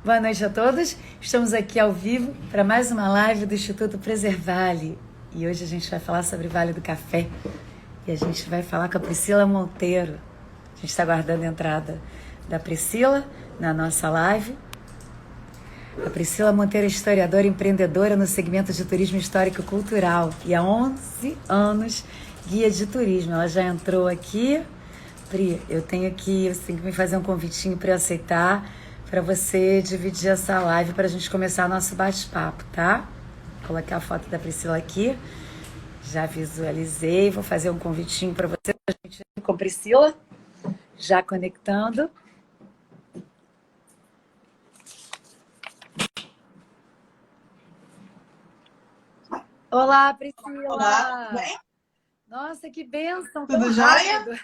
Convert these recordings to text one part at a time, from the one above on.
Boa noite a todos. Estamos aqui ao vivo para mais uma live do Instituto Preservale. E hoje a gente vai falar sobre Vale do Café. E a gente vai falar com a Priscila Monteiro. A gente está aguardando a entrada da Priscila na nossa live. A Priscila Monteiro é historiadora e empreendedora no segmento de turismo histórico e cultural. E há 11 anos guia de turismo. Ela já entrou aqui. Pri, você tem que me fazer um convitinho para eu aceitar, para você dividir essa live para a gente começar nosso bate-papo, tá? Vou colocar a foto da Priscila aqui. Já visualizei, vou fazer um convitinho para você, pra gente ir com a Priscila, já conectando. Olá, Olá, tudo Priscila! bem? Nossa, que bênção, tão Tudo jóia? rápido!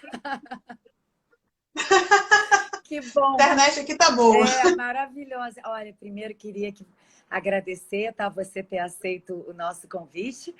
Que bom! A internet aqui tá boa. É maravilhosa. Olha, primeiro queria agradecer, tá? Você ter aceito o nosso convite,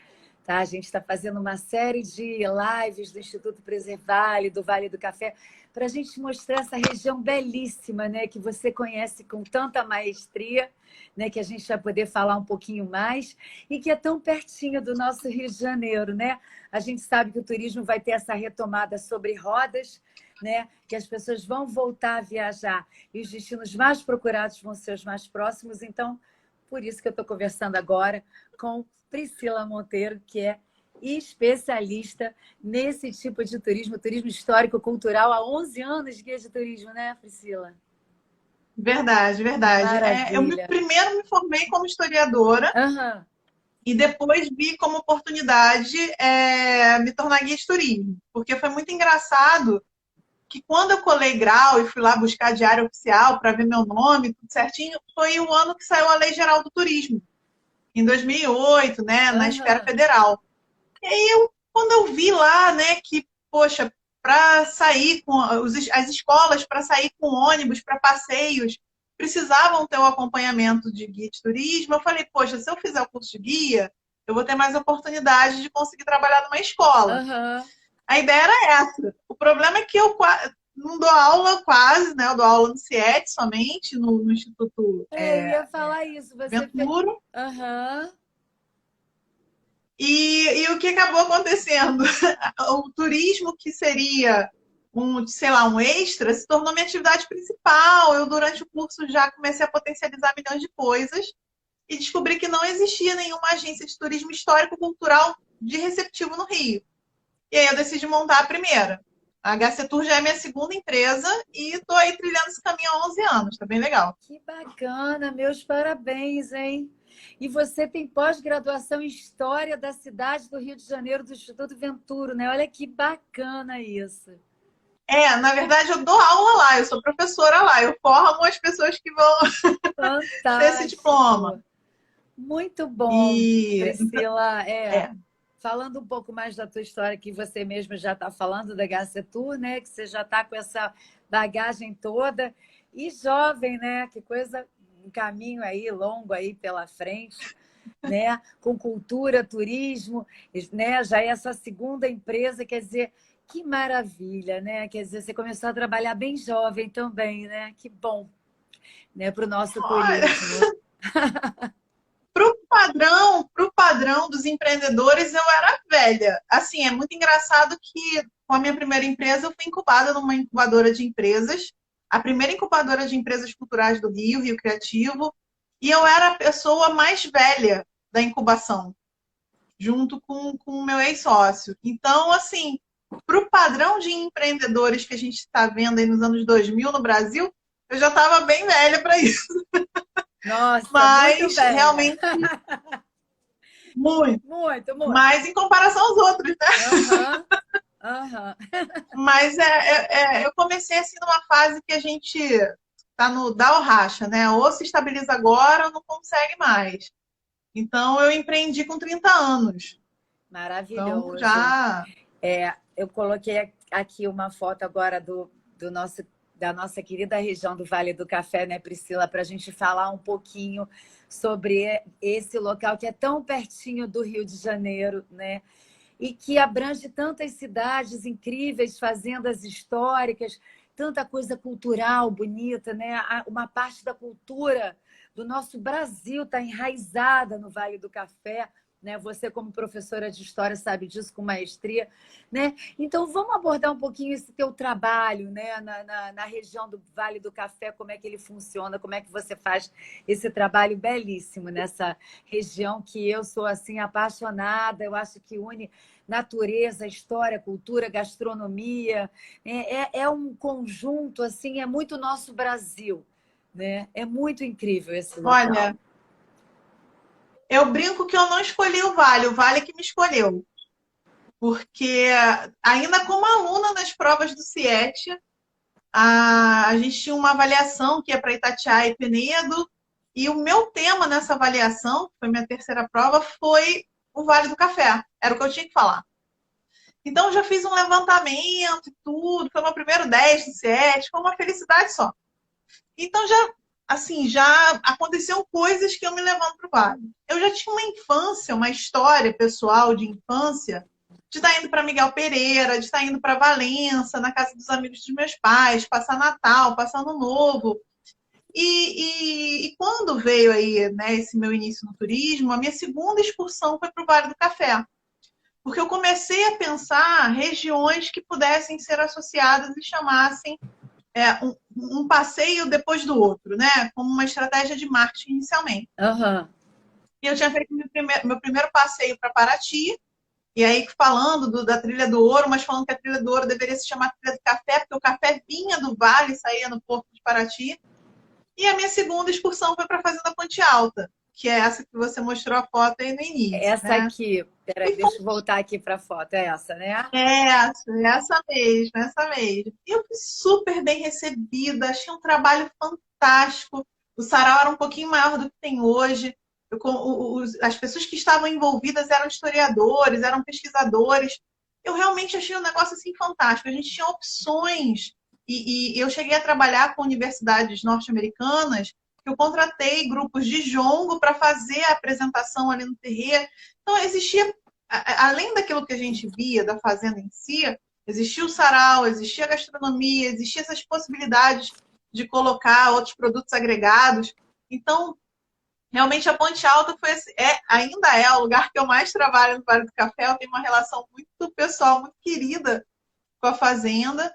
tá? A gente está fazendo uma série de lives do Instituto Preservale, do Vale do Café, para a gente mostrar essa região belíssima, né? Que você conhece com tanta maestria, né? Que a gente vai poder falar um pouquinho mais e que é tão pertinho do nosso Rio de Janeiro, né? A gente sabe que o turismo vai ter essa retomada sobre rodas, né? Que as pessoas vão voltar a viajar e os destinos mais procurados vão ser os mais próximos. Então, por isso que eu estou conversando agora com Priscila Monteiro, que é especialista nesse tipo de turismo, turismo histórico-cultural, há 11 anos guia de turismo, né, Priscila? Verdade, verdade. Maravilha. Primeiro me formei como historiadora Aham. e depois vi como oportunidade me tornar guia de turismo. Porque foi muito engraçado que quando eu colei grau e fui lá buscar a diária oficial para ver meu nome, tudo certinho, foi o ano que saiu a Lei Geral do Turismo, em 2008, né, na esfera Aham. federal. Quando eu vi lá, né, que, poxa, para sair com as escolas, para sair com ônibus, para passeios, precisavam ter o acompanhamento de guia de turismo, eu falei, poxa, se eu fizer o curso de guia, eu vou ter mais oportunidade de conseguir trabalhar numa escola. Aham. A ideia era essa. O problema é que eu não dou aula quase, né? Eu dou aula no CIET somente, no Instituto Eu ia falar isso. Você fez. Venturo. Aham. E o que acabou acontecendo? O turismo que seria sei lá, um extra, se tornou minha atividade principal. Eu, durante o curso, já comecei a potencializar milhões de coisas e descobri que não existia nenhuma agência de turismo histórico-cultural de receptivo no Rio. E aí eu decidi montar a primeira. A HC Tour já é minha segunda empresa e estou aí trilhando esse caminho há 11 anos. Tá bem legal. Que bacana, meus parabéns, hein? E você tem pós-graduação em História da cidade do Rio de Janeiro, do Instituto Venturo, né? Olha que bacana isso. Na verdade, eu dou aula lá, eu sou professora lá, eu formo as pessoas que vão ter esse diploma. Fantástico. Muito bom, E Priscila. é, Falando um pouco mais da tua história, que você mesmo já está falando da HC Tour, né? Que você já está com essa bagagem toda. E jovem, né? Que coisa, um caminho aí longo aí pela frente, né? Com cultura, turismo, né? Já é essa segunda empresa, quer dizer, que maravilha, né? Quer dizer, você começou a trabalhar bem jovem também, né? Que bom, né? Para o nosso olha, turismo. pro padrão dos empreendedores, eu era velha. Assim, é muito engraçado que com a minha primeira empresa, eu fui incubada numa incubadora de empresas, a primeira incubadora de empresas culturais do Rio, Rio Criativo, e eu era a pessoa mais velha da incubação, junto com o meu ex-sócio. Então, assim, para o padrão de empreendedores que a gente está vendo aí nos anos 2000 no Brasil, eu já estava bem velha para isso. Nossa, muito Mas velha. realmente muito. Muito, muito. Mas em comparação aos outros, né? Aham, aham. Mas eu comecei assim numa fase que a gente tá no dá ou racha, né? Ou se estabiliza agora ou não consegue mais. Então eu empreendi com 30 anos. Então Maravilhoso. já. Eu coloquei aqui uma foto agora da nossa querida região do Vale do Café, né, Priscila, para a gente falar um pouquinho sobre esse local que é tão pertinho do Rio de Janeiro, né? E que abrange tantas cidades incríveis, fazendas históricas, tanta coisa cultural bonita, né? Uma parte da cultura do nosso Brasil está enraizada no Vale do Café, né? Você, como professora de história, sabe disso com maestria, né? Então, vamos abordar um pouquinho esse teu trabalho, né? Na região do Vale do Café, como é que ele funciona, como é que você faz esse trabalho belíssimo nessa região que eu sou, assim, apaixonada, eu acho que une natureza, história, cultura, gastronomia, é um conjunto, assim, é muito nosso Brasil, né? É muito incrível esse local. Olha, eu brinco que eu não escolhi o Vale que me escolheu. Porque ainda como aluna nas provas do CIET, a gente tinha uma avaliação que ia para Itatiaia e Penedo, e o meu tema nessa avaliação, que foi minha terceira prova, foi o Vale do Café. Era o que eu tinha que falar. Então, eu já fiz um levantamento e tudo, foi meu primeiro 10 do CIET, foi uma felicidade só. Então, já aconteceram coisas que eu me levando para o Vale. Eu já tinha uma infância, uma história pessoal de infância, de estar indo para Miguel Pereira, de estar indo para Valença, na casa dos amigos dos meus pais, passar Natal, passar Ano Novo. E quando veio aí, né, esse meu início no turismo, a minha segunda excursão foi para o Vale do Café. Porque eu comecei a pensar regiões que pudessem ser associadas e chamassem um passeio depois do outro, né? Como uma estratégia de marketing inicialmente. Uhum. E eu tinha feito meu primeiro passeio para Paraty, e aí falando da Trilha do Ouro, mas falando que a Trilha do Ouro deveria se chamar Trilha do Café, porque o café vinha do vale e saía no porto de Paraty. E a minha segunda excursão foi para a Fazenda Ponte Alta, que é essa que você mostrou a foto aí no início. Essa, né? Aqui, peraí, deixa eu voltar aqui para a foto, é essa, né? Essa mesmo, essa mesmo. Eu fui super bem recebida, achei um trabalho fantástico. O sarau era um pouquinho maior do que tem hoje. As pessoas que estavam envolvidas eram historiadores, eram pesquisadores. Eu realmente achei um negócio assim fantástico. A gente tinha opções e eu cheguei a trabalhar com universidades norte-americanas. Eu contratei grupos de jongo para fazer a apresentação ali no terreiro. Então, existia, além daquilo que a gente via da fazenda em si, existia o sarau, existia a gastronomia, existia essas possibilidades de colocar outros produtos agregados. Então, realmente a Ponte Alta ainda é o lugar que eu mais trabalho no Vale do Café. Eu tenho uma relação muito pessoal, muito querida com a fazenda.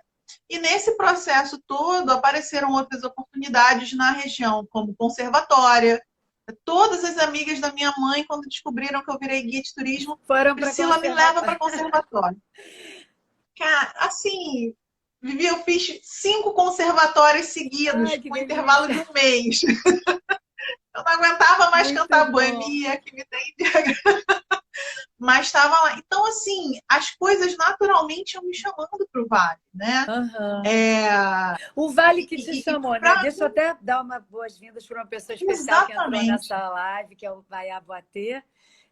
E nesse processo todo apareceram outras oportunidades na região, como conservatória. Todas as amigas da minha mãe, quando descobriram que eu virei guia de turismo, Priscila, me leva para conservatório. Cara, assim, Vivi, eu fiz 5 conservatórios seguidos, com intervalo de um mês. Eu não aguentava mais muito cantar Boemia, que me tem mas estava lá. Então, assim, as coisas naturalmente iam me chamando para o Vale, né? Uhum. O Vale que te chamou, né? Deixa eu até dar uma boas-vindas para uma pessoa especial que entrou nessa live, que é o Vaiá Boatê,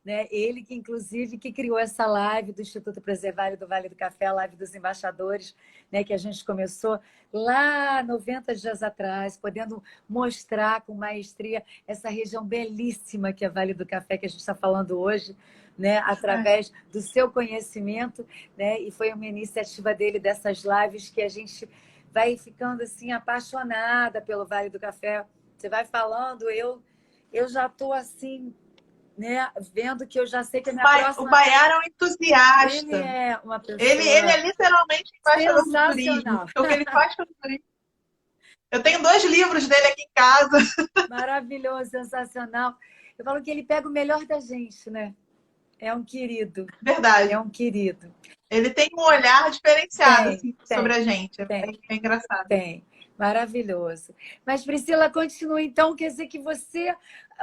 né? Ele que, inclusive, que criou essa live do Instituto Preservale do Vale do Café, a live dos embaixadores, né? Que a gente começou lá 90 dias atrás, podendo mostrar com maestria essa região belíssima que é Vale do Café, que a gente está falando hoje, né, através do seu conhecimento, né, e foi uma iniciativa dele dessas lives que a gente vai ficando assim apaixonada pelo Vale do Café. Você vai falando, eu já estou assim, né, vendo que eu já sei que a minha próxima... O Baiar é um entusiasta. Ele é uma pessoa... Ele é literalmente embaixador do turismo. O que ele faz pelo turismo. Eu tenho 2 livros dele aqui em casa. Maravilhoso, sensacional. Eu falo que ele pega o melhor da gente, né? É um querido. Verdade. É um querido. Ele tem um olhar diferenciado sobre a gente. É engraçado. Tem. Maravilhoso. Mas, Priscila, continua então. Quer dizer que você...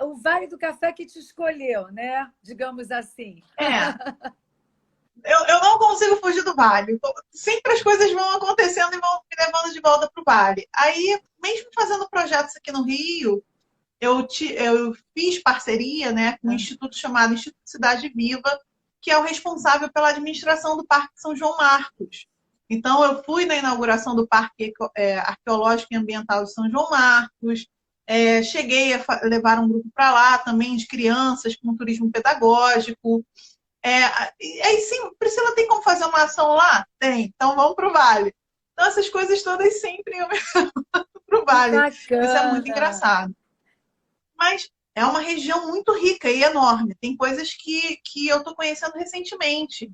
O Vale do Café que te escolheu, né? Digamos assim. Eu não consigo fugir do Vale. Sempre as coisas vão acontecendo e vão me levando de volta para o Vale. Aí, mesmo fazendo projetos aqui no Rio... Eu fiz parceria, né, com um instituto chamado Instituto Cidade Viva, que é o responsável pela administração do Parque São João Marcos. Então, eu fui na inauguração do Parque Arqueológico e Ambiental de São João Marcos, cheguei a levar um grupo para lá também de crianças com turismo pedagógico. Aí sim, Priscila, tem como fazer uma ação lá? Tem, então vamos para o Vale. Então, essas coisas todas sempre eu me pro Que Vale. Isso é muito bacana. engraçado. Mas é uma região muito rica e enorme. Tem coisas que eu estou conhecendo recentemente.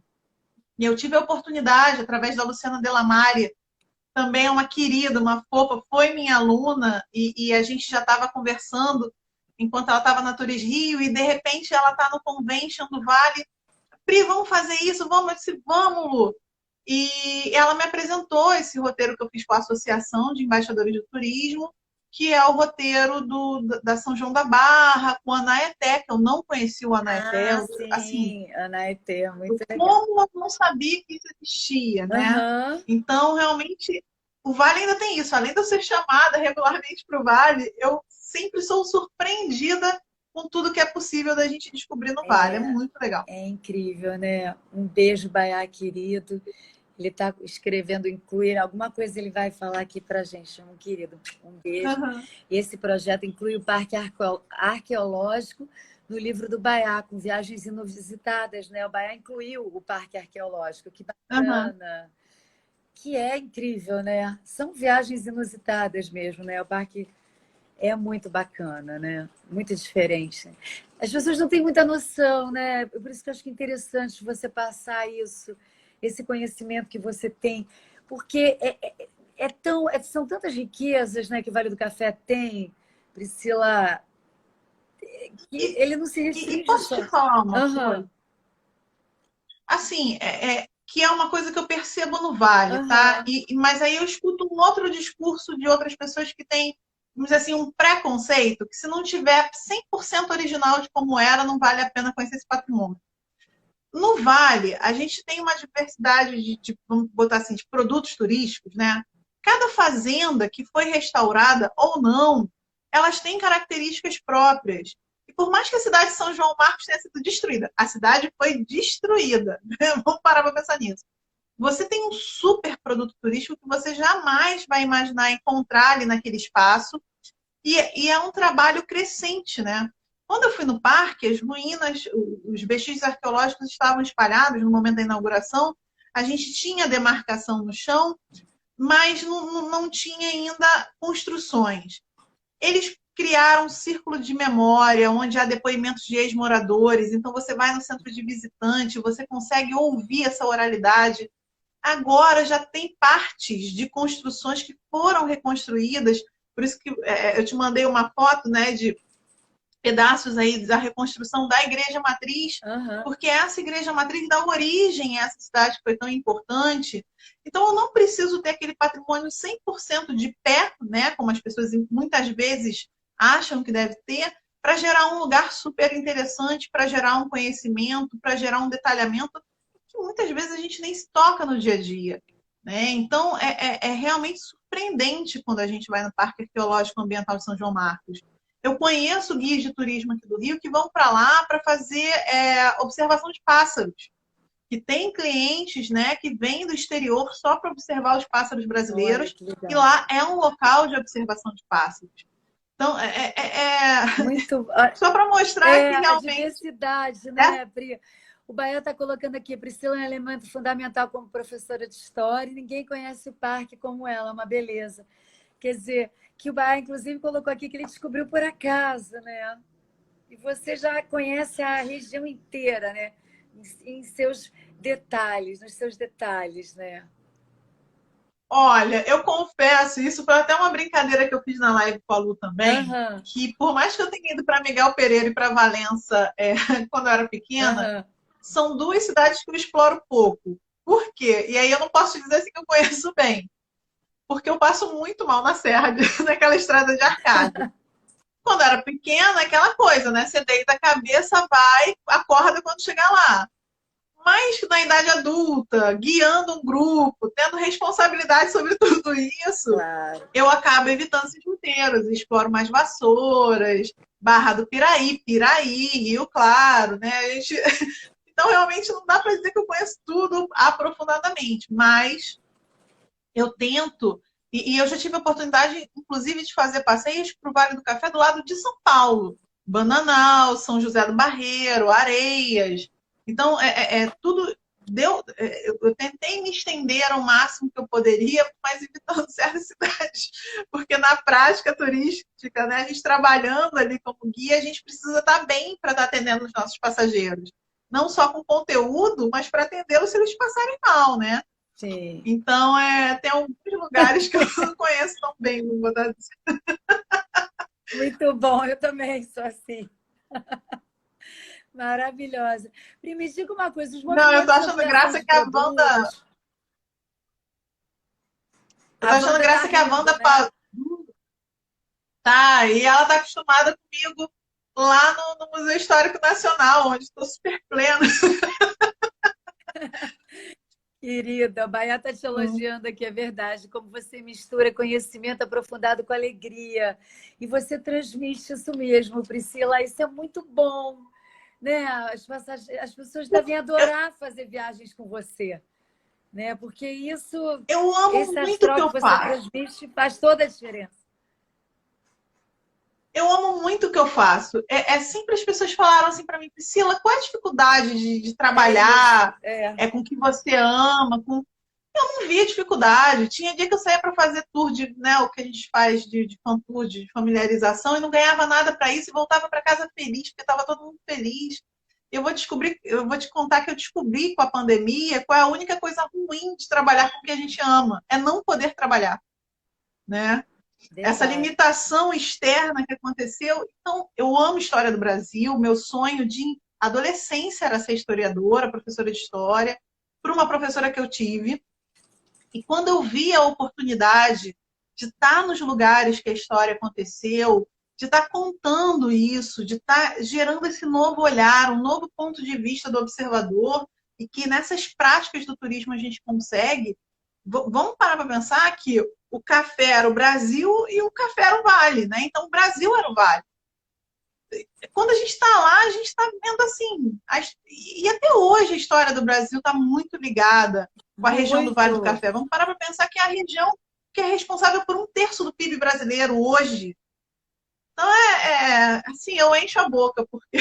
E eu tive a oportunidade, através da Luciana Delamare, também é uma querida, uma fofa, foi minha aluna, e a gente já estava conversando enquanto ela estava na Turis Rio, e de repente ela está no Convention do Vale. Pri, vamos fazer isso? Vamos? Eu disse, vamos, Lu. E ela me apresentou esse roteiro que eu fiz com a Associação de Embaixadores do Turismo, que é o roteiro da São João da Barra, com a Anaeté, que eu não conheci o Anaeté. Ah, Assim, sim, Anaetê, muito legal. como eu não sabia que isso existia, né? Aham. Então, realmente, o Vale ainda tem isso. Além de eu ser chamada regularmente para o Vale, eu sempre sou surpreendida com tudo que é possível da gente descobrir no Vale. É muito legal. É incrível, né? Um beijo, Baiá querido. Ele está escrevendo incluir alguma coisa, ele vai falar aqui para a gente, um querido. Um beijo. Uhum. Esse projeto inclui o Parque Arqueológico no livro do Baiá, com viagens inusitadas, né? O Baiá incluiu o Parque Arqueológico. Que Uhum. bacana! Que é incrível, né? São viagens inusitadas mesmo, né? O parque é muito bacana, né? Muito diferente. As pessoas não têm muita noção, né? Por isso que eu acho que é interessante você passar isso, esse conhecimento que você tem, porque são tantas riquezas, né, que o Vale do Café tem, Priscila, que E, ele não se e restringe posso só. te falar uma Aham, coisa? Assim, que é uma coisa que eu percebo no Vale, tá? aham. Mas aí eu escuto um outro discurso de outras pessoas que têm, vamos dizer assim, um preconceito, que se não tiver 100% original de como era, não vale a pena conhecer esse patrimônio. No Vale, a gente tem uma diversidade vamos botar assim, de produtos turísticos, né? Cada fazenda que foi restaurada ou não, elas têm características próprias. E por mais que a cidade de São João Marcos tenha sido destruída, a cidade foi destruída. Vamos parar para pensar nisso. Você tem um super produto turístico que você jamais vai imaginar encontrar ali naquele espaço. E é um trabalho crescente, né? Quando eu fui no parque, as ruínas, os vestígios arqueológicos estavam espalhados no momento da inauguração. A gente tinha demarcação no chão, mas não tinha ainda construções. Eles criaram um círculo de memória, onde há depoimentos de ex-moradores. Então, você vai no centro de visitante, você consegue ouvir essa oralidade. Agora já tem partes de construções que foram reconstruídas. Por isso que eu te mandei uma foto, né, de pedaços aí da reconstrução da igreja matriz, Aham. porque essa igreja matriz dá origem a essa cidade que foi tão importante. Então, eu não preciso ter aquele patrimônio 100% de pé, né, como as pessoas muitas vezes acham que deve ter, para gerar um lugar super interessante, para gerar um conhecimento, para gerar um detalhamento que muitas vezes a gente nem se toca no dia a dia. Né? Então, é realmente surpreendente quando a gente vai no Parque Arqueológico Ambiental de São João Marcos. Eu conheço guias de turismo aqui do Rio que vão para lá para fazer observação de pássaros. Que tem clientes, né, que vêm do exterior só para observar os pássaros Olha brasileiros, que e legal. lá é um local de observação de pássaros. Então, Muito. só para mostrar que É, a realmente diversidade, é. né, Pri? O Bahia está colocando aqui, Priscila é um elemento fundamental como professora de história, e ninguém conhece o parque como ela, uma beleza. Quer dizer, que o Bahia, inclusive, colocou aqui que ele descobriu por acaso, né? E você já conhece a região inteira, né? Em seus detalhes, nos seus detalhes, né? Olha, eu confesso, isso foi até uma brincadeira que eu fiz na live com a Lu também, Aham, que por mais que eu tenha ido para Miguel Pereira e para Valença quando eu era pequena, aham. são duas cidades que eu exploro pouco. Por quê? E aí eu não posso dizer assim que eu conheço bem, porque eu passo muito mal na serra, naquela estrada de arcada. Quando eu era pequena, aquela coisa, né? Você deita a cabeça, vai, acorda quando chegar lá. Mas na idade adulta, guiando um grupo, tendo responsabilidade sobre tudo isso, Claro. eu acabo evitando esses roteiros, exploro mais Vassouras, Barra do Piraí, Piraí, Rio Claro, né? Então, realmente, não dá para dizer que eu conheço tudo aprofundadamente, mas eu tento, e eu já tive a oportunidade, inclusive, de fazer passeios para o Vale do Café do lado de São Paulo, Bananal, São José do Barreiro, Areias. Então, tudo deu. eu tentei me estender ao máximo que eu poderia, mas evitando certas cidades, porque na prática turística, né, a gente trabalhando ali como guia, a gente precisa estar bem para estar atendendo os nossos passageiros. Não só com conteúdo, mas para atendê-los se eles passarem mal, né? Sim. Então, tem alguns lugares que eu não conheço tão bem, não vou dar... Muito bom, eu também sou assim. Maravilhosa. Pri, me diga uma coisa, os Não, eu tô movimentos de achando ampliação graça de que a Wanda. produtos. Eu A tô achando Wanda tá graça que a rindo, Wanda né? tá, e ela tá acostumada comigo lá no Museu Histórico Nacional, onde estou super plena. Querida, a Baia está te elogiando aqui, é verdade. Como você mistura conhecimento aprofundado com alegria. E você transmite isso mesmo, Priscila. Isso é muito bom, né? As pessoas devem adorar fazer viagens com você, né? Porque isso, Eu amo esse muito o que astral que eu você faço. transmite faz toda a diferença. Eu amo muito o que eu faço. Sempre as pessoas falaram assim para mim, Priscila, qual é a dificuldade de É isso. trabalhar É. com o que você ama? Eu não via dificuldade. Tinha dia que eu saía para fazer tour de, né, o que a gente faz de fan tour, de familiarização, e não ganhava nada para isso e voltava para casa feliz, porque estava todo mundo feliz. Eu vou te contar que eu descobri com a pandemia qual é a única coisa ruim de trabalhar com o que a gente ama, é não poder trabalhar, né? Essa Verdade. limitação externa que aconteceu. Então, eu amo história do Brasil, meu sonho de adolescência era ser historiadora, professora de história, por uma professora que eu tive. E quando eu vi a oportunidade de estar nos lugares que a história aconteceu, de estar contando isso, de estar gerando esse novo olhar, um novo ponto de vista do observador, e que nessas práticas do turismo a gente consegue, vamos parar para pensar que o café era o Brasil e o café era o Vale, né? Então o Brasil era o Vale. Quando a gente está lá, a gente está vendo assim. E até hoje a história do Brasil está muito ligada com a região do Vale do Muito. Café. Vamos parar para pensar que é a região que é responsável por 1/3 do PIB brasileiro hoje. Então, assim, eu encho a boca, porque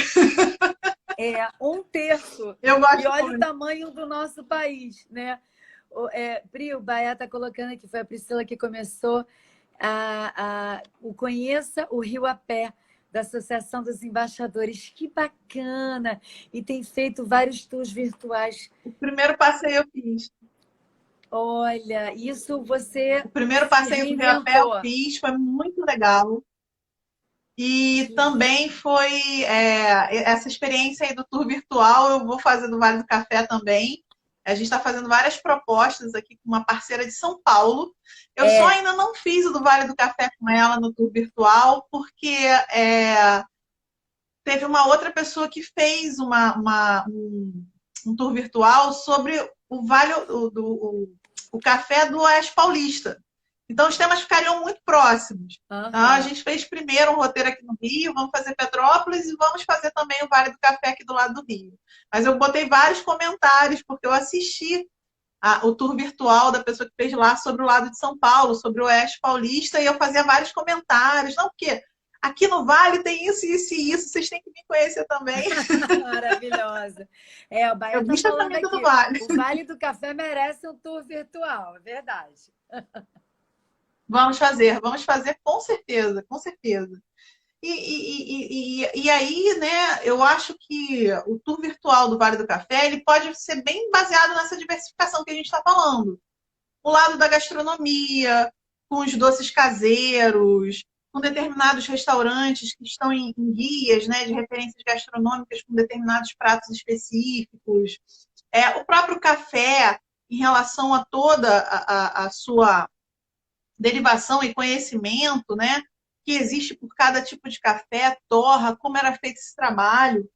É 1/3. eu E gosto olha o muito. tamanho do nosso país, né? Pri, o Baia está colocando aqui, foi a Priscila que começou o Conheça o Rio a Pé, da Associação dos Embaixadores. Que bacana! E tem feito vários tours virtuais. O primeiro passeio eu fiz. Olha, isso você O primeiro se passeio do Rio a Pé eu reinventou. fiz, foi muito legal. E Que também foi essa experiência aí do tour virtual, eu vou fazer do Vale do Café também. A gente está fazendo várias propostas aqui com uma parceira de São Paulo. Eu só é. ainda não fiz o do Vale do Café com ela no tour virtual, porque teve uma outra pessoa que fez um tour virtual sobre o Vale o café do Oeste Paulista. Então, os temas ficariam muito próximos. Então, a Aham. gente fez primeiro um roteiro aqui no Rio, vamos fazer Petrópolis e vamos fazer também o Vale do Café aqui do lado do Rio. Mas eu botei vários comentários, porque eu assisti o tour virtual da pessoa que fez lá sobre o lado de São Paulo, sobre o Oeste Paulista, e eu fazia vários comentários. Não, porque aqui no Vale tem isso, isso e isso, vocês têm que me conhecer também. Maravilhosa. O Baia Eu está bicho a falando camisa do aqui. Vale. O Vale do Café merece um tour virtual, é verdade. Vamos fazer com certeza, com certeza. E aí, né, eu acho que o tour virtual do Vale do Café ele pode ser bem baseado nessa diversificação que a gente está falando. O lado da gastronomia, com os doces caseiros, com determinados restaurantes que estão em guias, né, de referências gastronômicas com determinados pratos específicos. O próprio café, em relação a toda a sua derivação e conhecimento, né, que existe por cada tipo de café, torra, como era feito esse trabalho,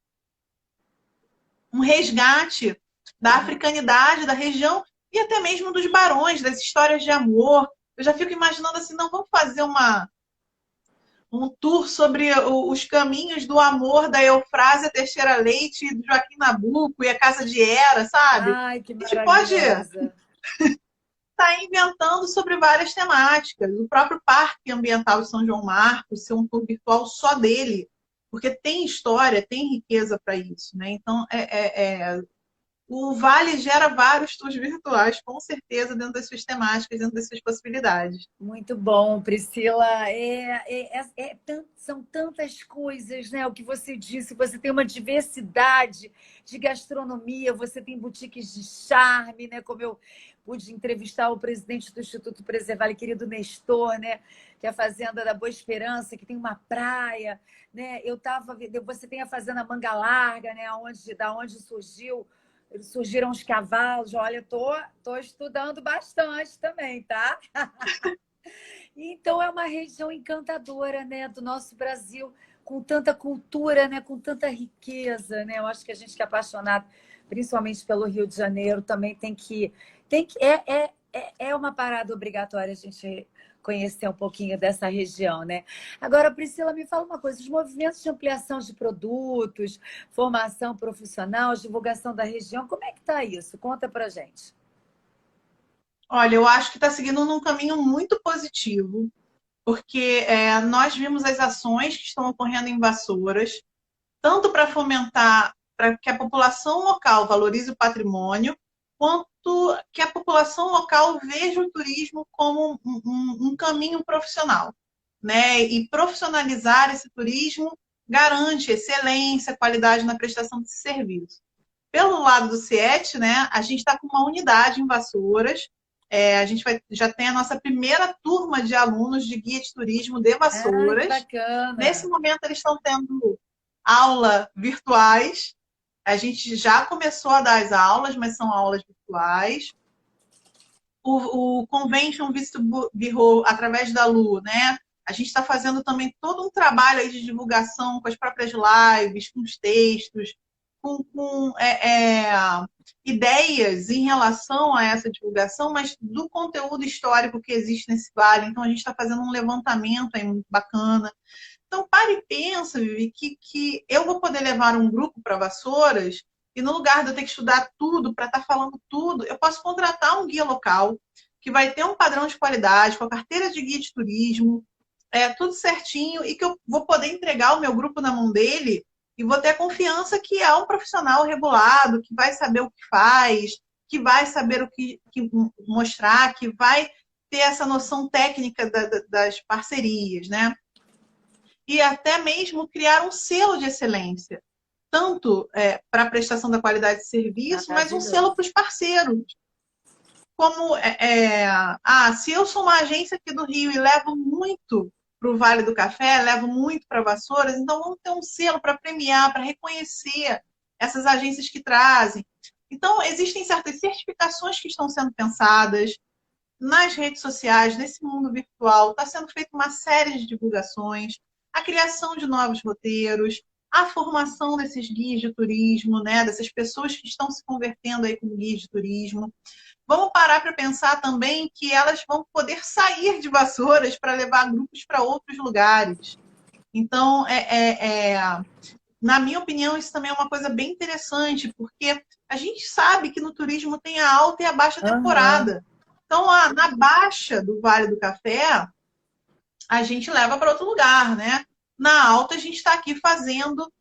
um resgate da africanidade da região e até mesmo dos barões, das histórias de amor. Eu já fico imaginando assim, não vamos fazer um tour sobre os caminhos do amor da Eufrásia Teixeira Leite e do Joaquim Nabuco e a Casa de Hera, sabe? Ai, que A gente pode maravilhosa. estar inventando sobre várias temáticas. O próprio Parque Ambiental de São João Marcos, ser um tour virtual só dele, porque tem história, tem riqueza para isso, né? Então, o Vale gera vários tours virtuais, com certeza, dentro das suas temáticas, dentro das suas possibilidades. Muito bom, Priscila. São tantas coisas, né? O que você disse, você tem uma diversidade de gastronomia, você tem boutiques de charme, né? Como eu pude entrevistar o presidente do Instituto Preservale, querido Nestor, né? Que é a Fazenda da Boa Esperança, que tem uma praia, né? Você tem a Fazenda Manga Larga, né? Da onde surgiram os cavalos. Olha, tô estudando bastante também, tá? Então, é uma região encantadora, né, do nosso Brasil, com tanta cultura, né, com tanta riqueza, né? Eu acho que a gente que é apaixonado, principalmente pelo Rio de Janeiro, também é uma parada obrigatória a gente conhecer um pouquinho dessa região, né? Agora, Priscila, me fala uma coisa: os movimentos de ampliação de produtos, formação profissional, divulgação da região, como é que está isso? Conta pra gente. Olha, eu acho que está seguindo num caminho muito positivo, porque nós vimos as ações que estão ocorrendo em Vassouras, tanto para fomentar, para que a população local valorize o patrimônio, quanto que a população local veja o turismo como um caminho profissional, né? E profissionalizar esse turismo garante excelência, qualidade na prestação desse serviço. Pelo lado do CIET, né, a gente está com uma unidade em Vassouras. A gente já tem a nossa primeira turma de alunos de guia de turismo de Ai, que Vassouras. Nesse bacana. momento, eles estão tendo aula virtuais. A gente já começou a dar as aulas, mas são aulas virtuais. O Convention Visit Bureau, através da Lu, né? A gente está fazendo também todo um trabalho aí de divulgação com as próprias lives, com os textos, com ideias em relação a essa divulgação, mas do conteúdo histórico que existe nesse vale. Então, a gente está fazendo um levantamento aí muito bacana. Então, para e pensa, Vivi, que eu vou poder levar um grupo para Vassouras e no lugar de eu ter que estudar tudo, para estar falando tudo, eu posso contratar um guia local que vai ter um padrão de qualidade, com a carteira de guia de turismo, tudo certinho, e que eu vou poder entregar o meu grupo na mão dele e vou ter a confiança que é um profissional regulado, que vai saber o que faz, que vai saber o que mostrar, que vai ter essa noção técnica das parcerias, né? E até mesmo criar um selo de excelência, tanto para a prestação da qualidade de serviço, mas um selo para os parceiros. Como se eu sou uma agência aqui do Rio e levo muito para o Vale do Café, levo muito para Vassouras, então vamos ter um selo para premiar, para reconhecer essas agências que trazem. Então, existem certas certificações que estão sendo pensadas nas redes sociais, nesse mundo virtual, está sendo feita uma série de divulgações, a criação de novos roteiros, a formação desses guias de turismo, né, dessas pessoas que estão se convertendo aí como guias de turismo. Vamos parar para pensar também que elas vão poder sair de Vassouras para levar grupos para outros lugares. Então, na minha opinião, isso também é uma coisa bem interessante, porque a gente sabe que no turismo tem a alta e a baixa temporada. Então, na baixa do Vale do Café, a gente leva para outro lugar, né? Na alta, a gente está aqui fazendo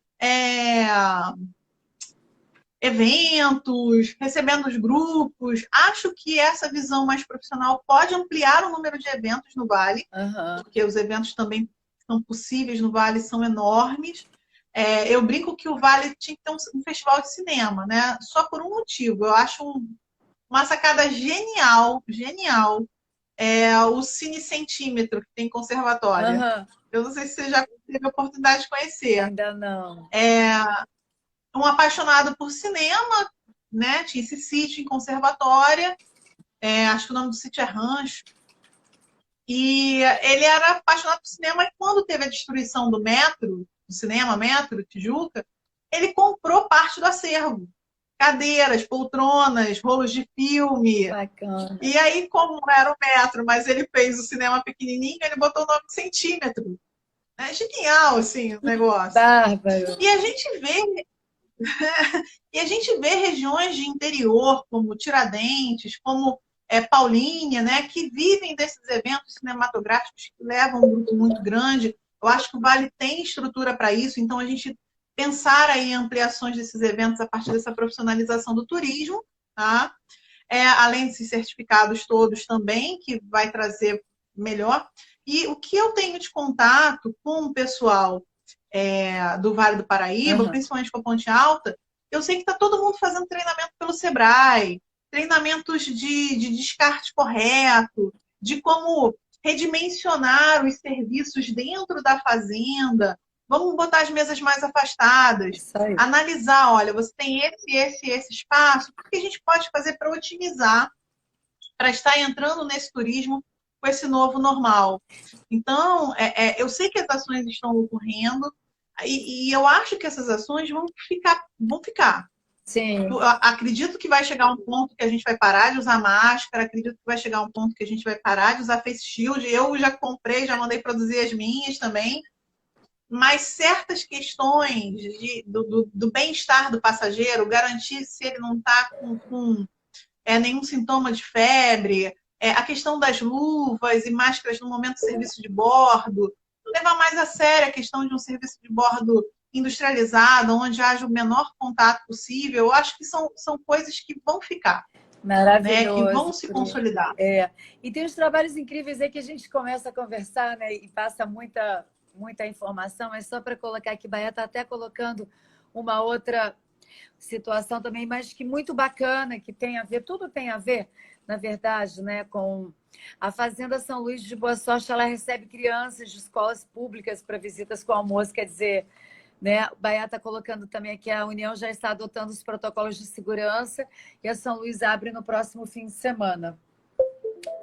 eventos, recebendo os grupos. Acho que essa visão mais profissional pode ampliar o número de eventos no Vale, porque os eventos também são possíveis no Vale, são enormes. Eu brinco que o Vale tinha que ter um festival de cinema, né? Só por um motivo. Eu acho uma sacada genial, o Cine Centímetro, que tem conservatório. Eu não sei se você já teve a oportunidade de conhecer. Ainda não. Um apaixonado por cinema, né? Tinha esse sítio em Conservatória, acho que o nome do sítio é Rancho. E ele era apaixonado por cinema e quando teve a destruição do metro, do cinema Metro, Tijuca, ele comprou parte do acervo. Cadeiras, poltronas, rolos de filme. Bacana. E aí, como era o metro, mas ele fez o cinema pequenininho, ele botou o nome de centímetro. É genial, assim, o negócio. Bárbaro. E a gente vê regiões de interior, como Tiradentes, como Paulínia, né, que vivem desses eventos cinematográficos que levam um grupo muito grande. Eu acho que o Vale tem estrutura para isso, então a gente pensar aí em ampliações desses eventos a partir dessa profissionalização do turismo, tá? Além desses certificados todos também, que vai trazer melhor. E o que eu tenho de contato com o pessoal do Vale do Paraíba, Aham. principalmente com a Ponte Alta, eu sei que está todo mundo fazendo treinamento pelo Sebrae, treinamentos de descarte correto, de como redimensionar os serviços dentro da fazenda. Vamos botar as mesas mais afastadas, Isso aí. analisar, olha, você tem esse espaço, o que a gente pode fazer para otimizar, para estar entrando nesse turismo com esse novo normal. Então, eu sei que as ações estão ocorrendo e eu acho que essas ações vão ficar, vão ficar. Sim. Eu acredito que vai chegar um ponto que a gente vai parar de usar máscara, acredito que vai chegar um ponto que a gente vai parar de usar face shield. Eu já comprei, já mandei produzir as minhas também, mas certas questões do bem-estar do passageiro, garantir se ele não está com nenhum sintoma de febre, a questão das luvas e máscaras no momento do serviço de bordo, levar mais a sério a questão de um serviço de bordo industrializado, onde haja o menor contato possível, eu acho que são coisas que vão ficar, né, que vão Maravilhoso, se Pri. consolidar. E tem os trabalhos incríveis aí que a gente começa a conversar, né? E passa muita informação, mas só para colocar aqui, Bahia está até colocando uma outra situação também, mas que muito bacana, que tem a ver, tudo tem a ver, na verdade, né, com a Fazenda São Luís de Boa Sorte. Ela recebe crianças de escolas públicas para visitas com almoço, quer dizer, né, o Bahia está colocando também aqui, a União já está adotando os protocolos de segurança e a São Luís abre no próximo fim de semana.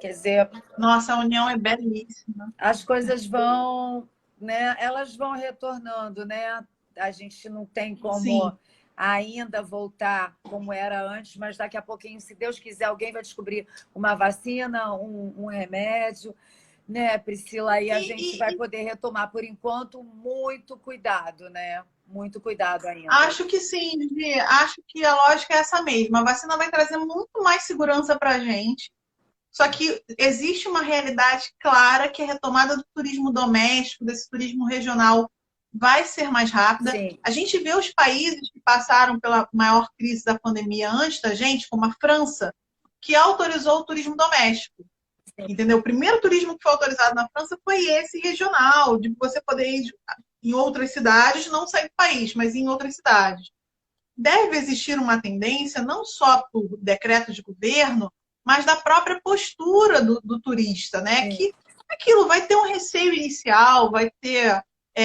Quer dizer, Nossa, a união é belíssima. as coisas vão, né, elas vão retornando, né? A gente não tem como Sim. ainda voltar como era antes, mas daqui a pouquinho, se Deus quiser, alguém vai descobrir uma vacina, um remédio, né, Priscila? Aí a gente vai E poder retomar. Por enquanto, muito cuidado, né? Muito cuidado ainda. acho que sim, Vivi. Acho que a lógica é essa mesma. A vacina vai trazer muito mais segurança para a gente. Só que existe uma realidade clara que a retomada do turismo doméstico, desse turismo regional, vai ser mais rápida. Sim, A gente vê os países que passaram pela maior crise da pandemia antes da gente, como a França, que autorizou o turismo doméstico. sim. Entendeu? O primeiro turismo que foi autorizado na França foi esse regional, de você poder ir em outras cidades, não sair do país, mas em outras cidades. Deve existir uma tendência, não só por decreto de governo, mas da própria postura do turista, né? Sim. Que aquilo vai ter um receio inicial, vai ter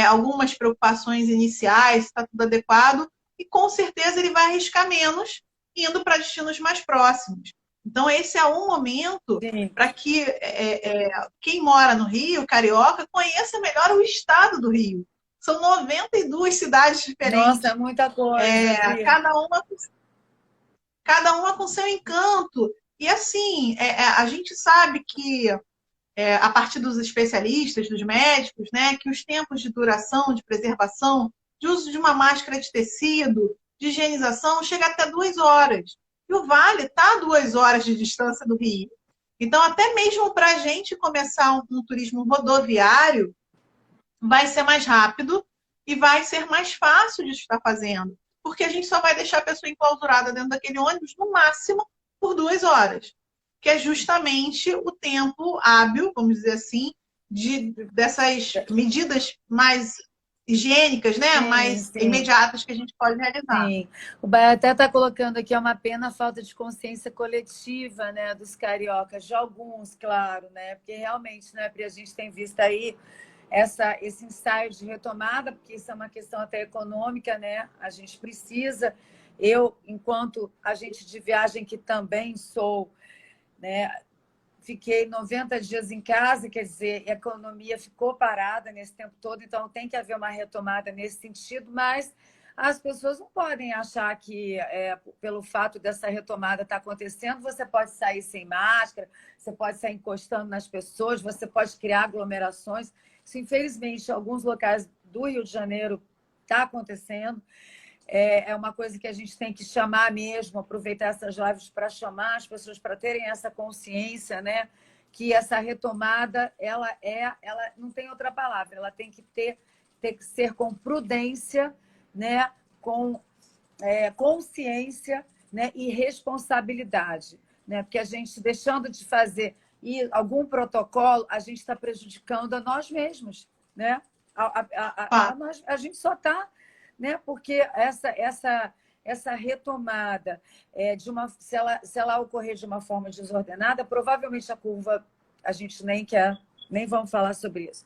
algumas preocupações iniciais, está tudo adequado, e com certeza ele vai arriscar menos indo para destinos mais próximos. Então, esse é um momento Sim. para que quem mora no Rio, carioca, conheça melhor o estado do Rio. São 92 cidades Nossa, é diferentes, muita coisa, Pri. cada uma com seu encanto. E assim, a gente sabe que, a partir dos especialistas, dos médicos, né, que os tempos de duração, de preservação, de uso de uma máscara de tecido, de higienização, chega até 2 horas. E o Vale está a 2 horas de distância do Rio. Então, até mesmo para a gente começar um turismo rodoviário, vai ser mais rápido e vai ser mais fácil de estar fazendo. Porque a gente só vai deixar a pessoa enclausurada dentro daquele ônibus, no máximo, por 2 horas. Que é justamente o tempo hábil, vamos dizer assim, dessas medidas mais higiênicas, né? Sim, Mais sim. imediatas que a gente pode realizar. Sim, o Bahia até está colocando aqui, é uma pena a falta de consciência coletiva, né, dos cariocas, de alguns, claro, né, porque realmente, né, Pri, a gente tem visto aí esse ensaio de retomada, porque isso é uma questão até econômica, né, a gente precisa, eu, enquanto agente de viagem, que também sou, né, fiquei 90 dias em casa, quer dizer, a economia ficou parada nesse tempo todo, então tem que haver uma retomada nesse sentido, mas as pessoas não podem achar que, pelo fato dessa retomada estar acontecendo, você pode sair sem máscara, você pode sair encostando nas pessoas, você pode criar aglomerações. Isso, infelizmente, em alguns locais do Rio de Janeiro está acontecendo. É uma coisa que a gente tem que chamar mesmo, aproveitar essas lives para chamar as pessoas para terem essa consciência, né? Que essa retomada, ela não tem outra palavra, ela tem que ser com prudência, né, com consciência, né, e responsabilidade, né? Porque a gente, deixando de fazer algum protocolo, a gente está prejudicando a nós mesmos, né? A gente só está, né? Porque essa retomada, se ela ocorrer de uma forma desordenada, provavelmente a curva a gente nem quer, nem vamos falar sobre isso.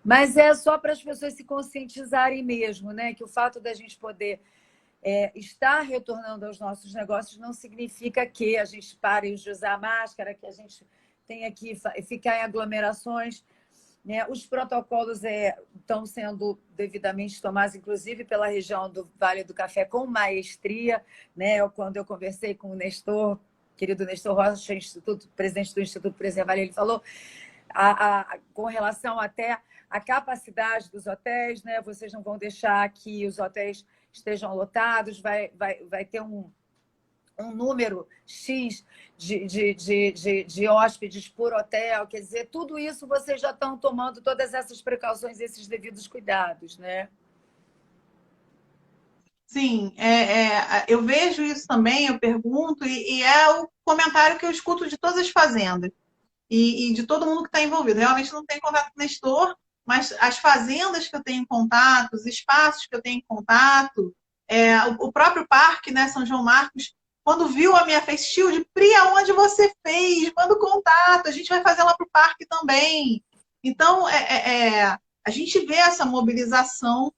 Mas é só para as pessoas se conscientizarem mesmo, né? Que o fato da gente poder estar retornando aos nossos negócios não significa que a gente pare de usar máscara, que a gente tenha que ficar em aglomerações, né? Os protocolos estão sendo devidamente tomados, inclusive pela região do Vale do Café, com maestria, né? Quando eu conversei com o Nestor, querido Nestor Rocha, presidente do Instituto Preservale, ele falou com relação até à capacidade dos hotéis, né? Vocês não vão deixar que os hotéis estejam lotados, vai ter um número X de hóspedes por hotel, quer dizer, tudo isso vocês já estão tomando todas essas precauções, esses devidos cuidados, né? Sim, eu vejo isso também, eu pergunto, e é o comentário que eu escuto de todas as fazendas e de todo mundo que está envolvido. Realmente não tenho contato com o Nestor, mas as fazendas que eu tenho contato, os espaços que eu tenho contato, o próprio parque, né, São João Marcos, quando viu a minha face shield, Pri, aonde você fez? Manda o contato, a gente vai fazer lá para o parque também. Então, a gente vê essa mobilização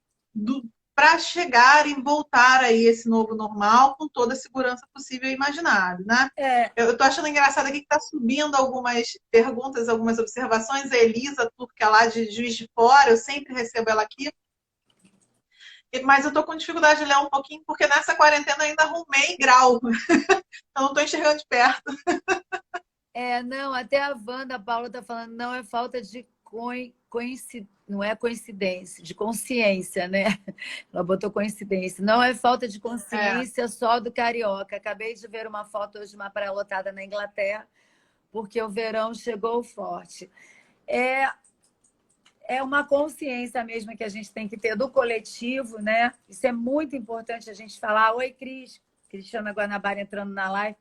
para chegar e voltar aí esse novo normal com toda a segurança possível e imaginável, né? Eu estou achando engraçado aqui que está subindo algumas perguntas, algumas observações. A Elisa Turca, lá de Juiz de Fora, eu sempre recebo ela aqui. Mas eu estou com dificuldade de ler um pouquinho, porque nessa quarentena eu ainda arrumei grau. Eu não estou enxergando de perto. Não, até a Wanda, a Paula está falando, não é falta de não é coincidência, de consciência, né? Ela botou coincidência. Não é falta de consciência só do carioca. Acabei de ver uma foto hoje de uma praia lotada na Inglaterra, porque o verão chegou forte. É uma consciência mesmo que a gente tem que ter do coletivo, né? Isso é muito importante a gente falar. Oi, Cris. Cristiana Guanabara entrando na live.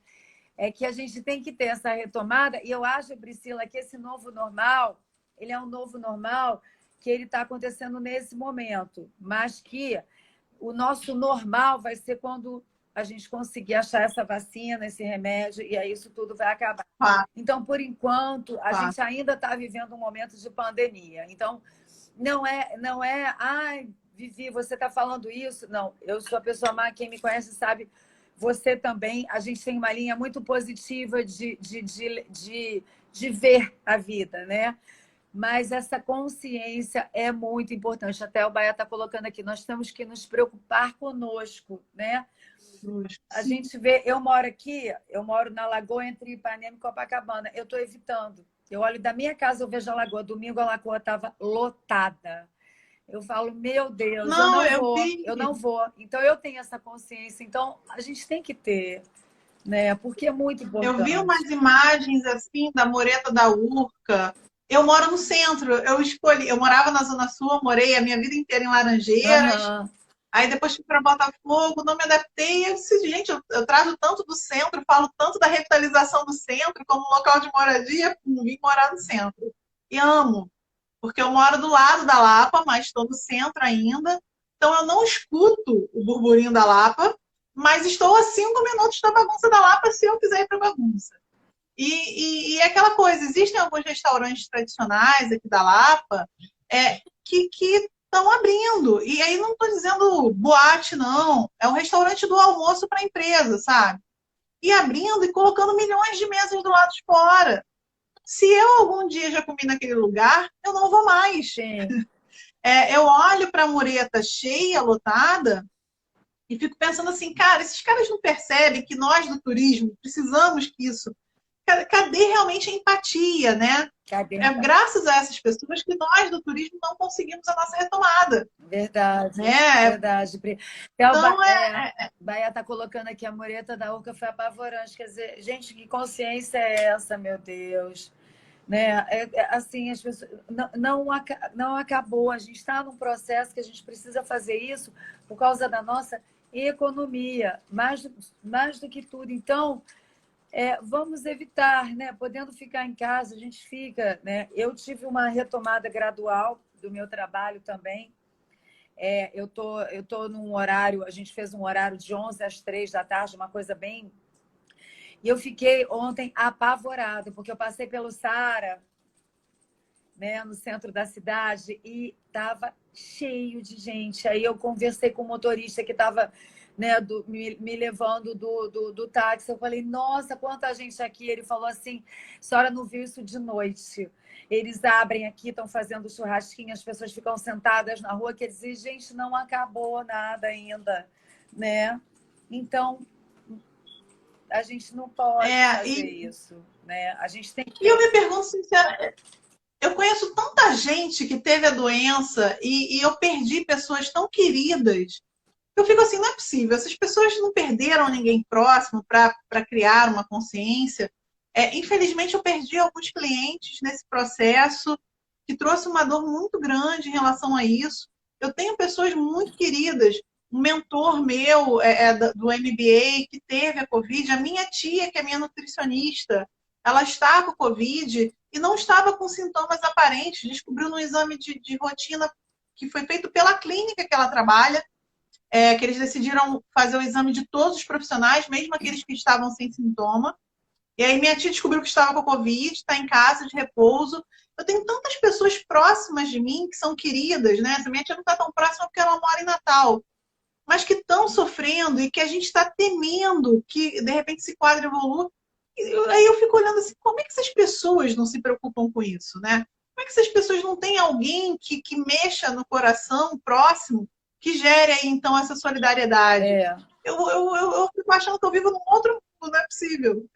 É que a gente tem que ter essa retomada. E eu acho, Priscila, que esse novo normal, ele é um novo normal que ele está acontecendo nesse momento, mas que o nosso normal vai ser quando a gente conseguir achar essa vacina, esse remédio, e aí isso tudo vai acabar. Então, por enquanto, a gente ainda está vivendo um momento de pandemia. Então, não é, ai, Vivi, você está falando isso? Não, eu sou a pessoa má, quem me conhece sabe, você também. A gente tem uma linha muito positiva de ver a vida, né? Mas essa consciência é muito importante. Até o Baia está colocando aqui, nós temos que nos preocupar conosco, né? A gente vê, eu moro na Lagoa entre Ipanema e Copacabana. Eu estou evitando. Eu olho da minha casa, eu vejo a Lagoa. Domingo a Lagoa estava lotada. Eu falo, meu Deus, eu não vou. Então, eu tenho essa consciência. Então, a gente tem que ter, né? Porque é muito importante. Eu vi umas imagens assim da Mureta da Urca. Eu moro no centro. Eu morava na Zona Sul, morei a minha vida inteira em Laranjeiras. Aí depois fui para Botafogo, não me adaptei. Eu disse, gente, eu trago tanto do centro, falo tanto da revitalização do centro como local de moradia, vim morar no centro. E amo, porque eu moro do lado da Lapa, mas estou no centro ainda. Então eu não escuto o burburinho da Lapa, mas estou a 5 minutos da bagunça da Lapa se eu quiser ir para bagunça. E é aquela coisa, existem alguns restaurantes tradicionais aqui da Lapa que estão abrindo. E aí não estou dizendo boate, não. É um restaurante do almoço para a empresa, sabe? E abrindo e colocando milhões de mesas do lado de fora. Se eu algum dia já comi naquele lugar, eu não vou mais. Eu olho para a mureta cheia, lotada, e fico pensando assim, cara, esses caras não percebem que nós do turismo precisamos que isso... Cadê realmente a empatia, né? Graças a essas pessoas que nós do turismo não conseguimos a nossa retomada. Verdade, verdade. Então, Baia está colocando aqui, a Mureta da Urca foi apavorante. Quer dizer, gente, que consciência é essa, meu Deus? né? Assim, as pessoas não acabou. A gente está num processo que a gente precisa fazer isso por causa da nossa economia, mais do que tudo. Então, vamos evitar, né? Podendo ficar em casa, a gente fica, né? Eu tive uma retomada gradual do meu trabalho também. Eu tô num horário, a gente fez um horário de 11 às 3 da tarde, uma coisa bem. E eu fiquei ontem apavorada, porque eu passei pelo Saara, né, no centro da cidade, e estava cheio de gente. Aí eu conversei com o motorista que estava, né, me levando do táxi. Eu falei, nossa, quanta gente aqui. Ele falou assim, a senhora não viu isso de noite. Eles abrem aqui, estão fazendo churrasquinho, as pessoas ficam sentadas na rua. Quer dizer, gente, não acabou nada ainda, né? Então, a gente não pode fazer isso, né? A gente tem que... E eu me pergunto, sinceramente, eu conheço tanta gente que teve a doença e eu perdi pessoas tão queridas. Eu fico assim, não é possível. Essas pessoas não perderam ninguém próximo para criar uma consciência. Infelizmente, eu perdi alguns clientes nesse processo que trouxe uma dor muito grande em relação a isso. Eu tenho pessoas muito queridas, um mentor meu do MBA que teve a Covid, a minha tia, que é minha nutricionista, ela está com Covid e não estava com sintomas aparentes, descobriu no exame de rotina que foi feito pela clínica que ela trabalha, que eles decidiram fazer o exame de todos os profissionais, mesmo aqueles que estavam sem sintoma. E aí minha tia descobriu que estava com a Covid, está em casa de repouso. Eu tenho tantas pessoas próximas de mim que são queridas, né? Essa minha tia não está tão próxima porque ela mora em Natal, mas que estão sofrendo e que a gente está temendo que, de repente, esse quadro evolua. Aí eu fico olhando assim, como é que essas pessoas não se preocupam com isso, né? Como é que essas pessoas não têm alguém que mexa no coração próximo, que gere aí, então, essa solidariedade? Eu fico achando que eu vivo num outro mundo, não é possível.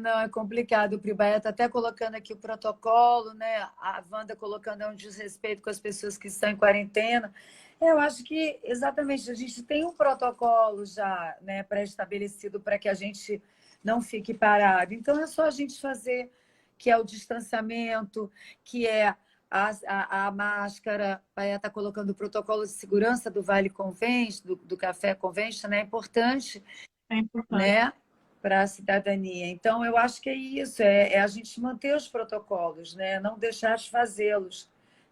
Não, é complicado. O Pribaia está até colocando aqui o protocolo, né? A Wanda colocando um desrespeito com as pessoas que estão em quarentena. Eu acho que, exatamente, a gente tem um protocolo já, né, pré-estabelecido para que a gente não fique parado. Então, é só a gente fazer, que é o distanciamento, que é a máscara. A Baia está colocando o protocolo de segurança do Vale Convent, do Café Convent, né? É importante, É importante. né, para a cidadania. Então, eu acho que é isso, a gente manter os protocolos, né, não deixar de fazê-los,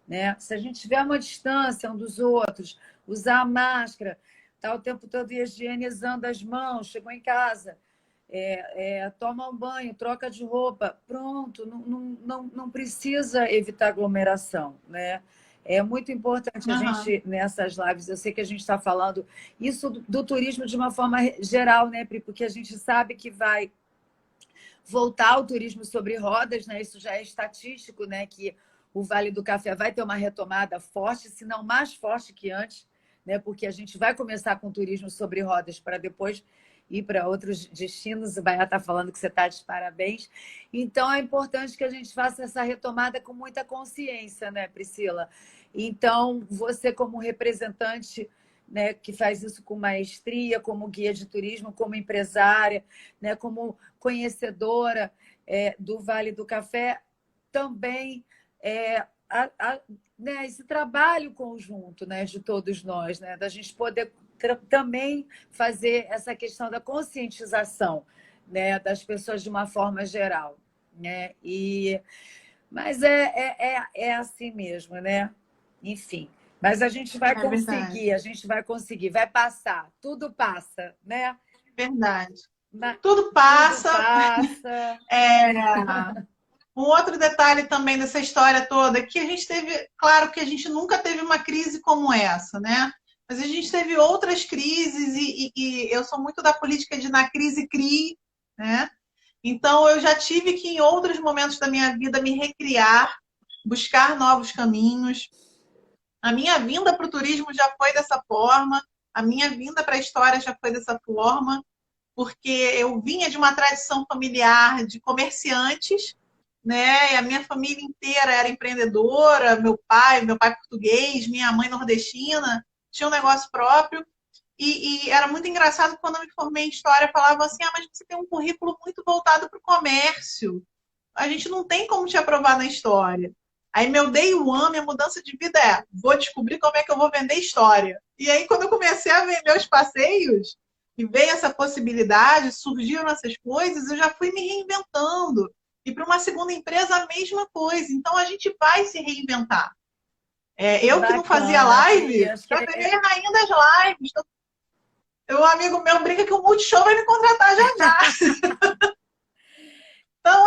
né? Se a gente tiver uma distância um dos outros, usar a máscara, estar o tempo todo higienizando as mãos, chegou em casa, toma um banho, troca de roupa, pronto, não precisa evitar aglomeração, né? É muito importante a gente, nessas lives, eu sei que a gente está falando isso do turismo de uma forma geral, né, Pri? Porque a gente sabe que vai voltar o turismo sobre rodas, né? Isso já é estatístico, né? Que o Vale do Café vai ter uma retomada forte, se não mais forte que antes, né? Porque a gente vai começar com turismo sobre rodas para depois ir para outros destinos. O Baia está falando que você está de parabéns. Então, é importante que a gente faça essa retomada com muita consciência, né, Priscila? Então, você como representante, né, que faz isso com maestria, como guia de turismo, como empresária, né, como conhecedora do Vale do Café, também né, esse trabalho conjunto, né, de todos nós, né, da gente poder também fazer essa questão da conscientização, né, das pessoas de uma forma geral, né? Mas é assim mesmo, né? Enfim. Mas a gente vai conseguir, a gente vai conseguir, vai passar, tudo passa, né? Verdade. Tudo passa. Tudo passa. Um outro detalhe também dessa história toda é que a gente teve, claro que a gente nunca teve uma crise como essa, né? Mas a gente teve outras crises e eu sou muito da política de na crise crie, né? Então eu já tive que em outros momentos da minha vida me recriar, buscar novos caminhos. A minha vinda para o turismo já foi dessa forma, a minha vinda para a história já foi dessa forma, porque eu vinha de uma tradição familiar de comerciantes, né? E a minha família inteira era empreendedora, meu pai português, minha mãe nordestina, tinha um negócio próprio. E era muito engraçado quando eu me formei em história, falavam assim, mas você tem um currículo muito voltado para o comércio. a gente não tem como te aprovar na história. Aí meu day one, minha mudança de vida é, vou descobrir como é que eu vou vender história. E aí quando eu comecei a vender os passeios, e veio essa possibilidade, surgiram essas coisas, eu já fui me reinventando. E para uma segunda empresa, a mesma coisa. Então a gente vai se reinventar. Eu que não fazia Bacana, live, Pri. Acho que já virei a rainha das lives. Um amigo meu brinca que o Multishow vai me contratar já já. Então,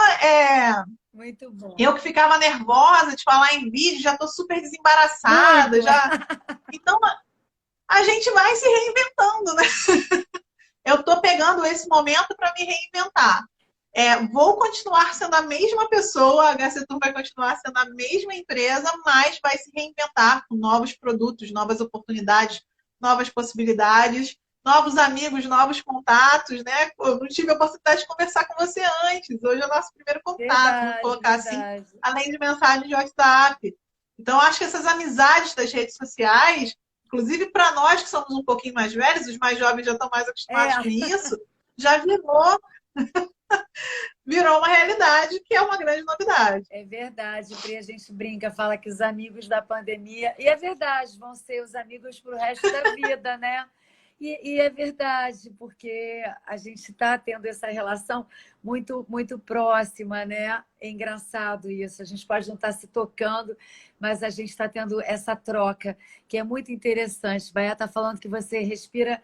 muito bom. eu que ficava nervosa de falar em vídeo, já estou super desembaraçada. Muito. Já. Então, a gente vai se reinventando, né? Eu estou pegando esse momento para me reinventar. Vou continuar sendo a mesma pessoa, a HC Tour vai continuar sendo a mesma empresa, mas vai se reinventar com novos produtos, novas oportunidades, novas possibilidades, novos amigos, novos contatos, né? Eu não tive a oportunidade de conversar com você antes. Hoje é o nosso primeiro contato, vamos Verdade, colocar assim, verdade. além de mensagem de WhatsApp. Então, acho que essas amizades das redes sociais, inclusive para nós que somos um pouquinho mais velhos, os mais jovens já estão mais acostumados com isso, já virou uma realidade, que é uma grande novidade. É verdade, Pri, a gente brinca, fala que os amigos da pandemia, e é verdade, vão ser os amigos para o resto da vida, né? E é verdade, porque a gente está tendo essa relação muito, muito próxima, né? É engraçado isso, a gente pode não estar se tocando, mas a gente está tendo essa troca, que é muito interessante. Baia está falando que você respira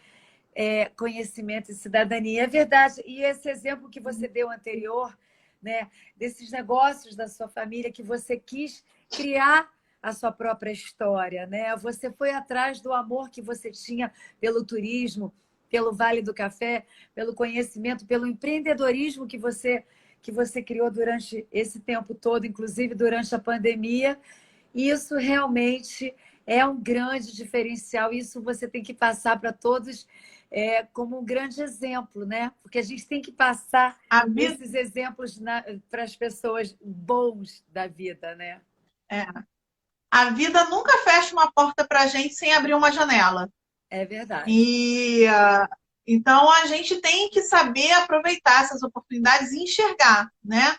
conhecimento e cidadania. É verdade. E esse exemplo que você deu anterior, né, desses negócios da sua família que você quis criar a sua própria história, né? Você foi atrás do amor que você tinha pelo turismo, pelo Vale do Café, pelo conhecimento, pelo empreendedorismo que você criou durante esse tempo todo, inclusive durante a pandemia. Isso realmente é um grande diferencial. Isso você tem que passar para todos como um grande exemplo, né? Porque a gente tem que passar esses exemplos para as pessoas bons da vida, né? A vida nunca fecha uma porta para a gente sem abrir uma janela. É verdade. Então a gente tem que saber aproveitar essas oportunidades e enxergar, né?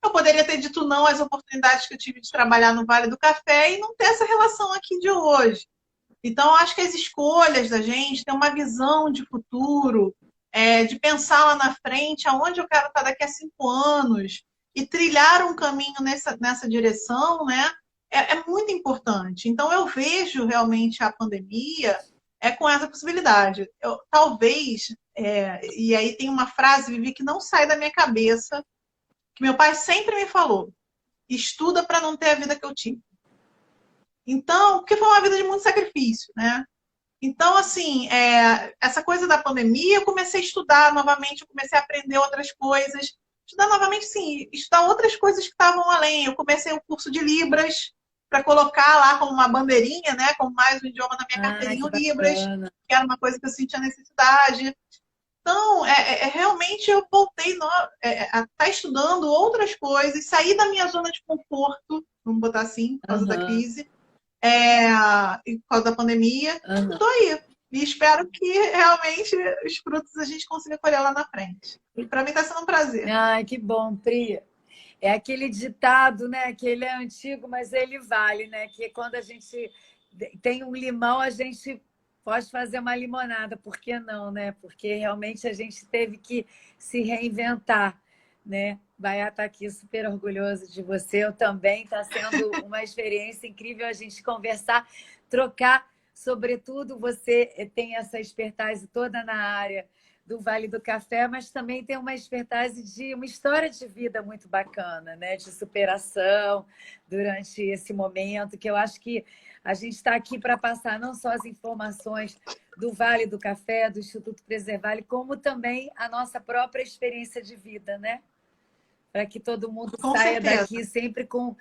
Eu poderia ter dito não às oportunidades que eu tive de trabalhar no Vale do Café e não ter essa relação aqui de hoje. Então, acho que as escolhas da gente têm uma visão de futuro, de pensar lá na frente, aonde eu quero estar daqui a 5 anos, e trilhar um caminho nessa direção, né? É muito importante. Então, eu vejo realmente a pandemia com essa possibilidade. Talvez, e aí tem uma frase, Vivi, que não sai da minha cabeça, que meu pai sempre me falou: estuda para não ter a vida que eu tive. Então, porque foi uma vida de muito sacrifício, né? Então, assim, essa coisa da pandemia, eu comecei a estudar novamente, eu comecei a aprender outras coisas. Estudar novamente, sim, estudar outras coisas que estavam além. Eu comecei o curso de Libras, para colocar lá como uma bandeirinha, né? Como mais um idioma na minha carteirinha, Que o Libras, bacana. que era uma coisa que eu sentia necessidade. Então, realmente eu voltei a estar estudando outras coisas, sair da minha zona de conforto, vamos botar assim, por causa da crise, por causa da pandemia. Estou aí. E espero que realmente os frutos a gente consiga colher lá na frente. E para mim está sendo um prazer. Ai, que bom, Pri. É aquele ditado, né? Que ele é antigo, mas ele vale, né? Que quando a gente tem um limão, a gente pode fazer uma limonada. Por que não, né? Porque realmente a gente teve que se reinventar, né? Baia está aqui super orgulhoso de você. Eu também. Está sendo uma experiência incrível a gente conversar, trocar. Sobretudo, você tem essa expertise toda na área do Vale do Café, mas também tem uma expertise de uma história de vida muito bacana, né? De superação durante esse momento, que eu acho que a gente está aqui para passar não só as informações do Vale do Café, do Instituto Preservale, como também a nossa própria experiência de vida, né? Para que todo mundo saia daqui sempre com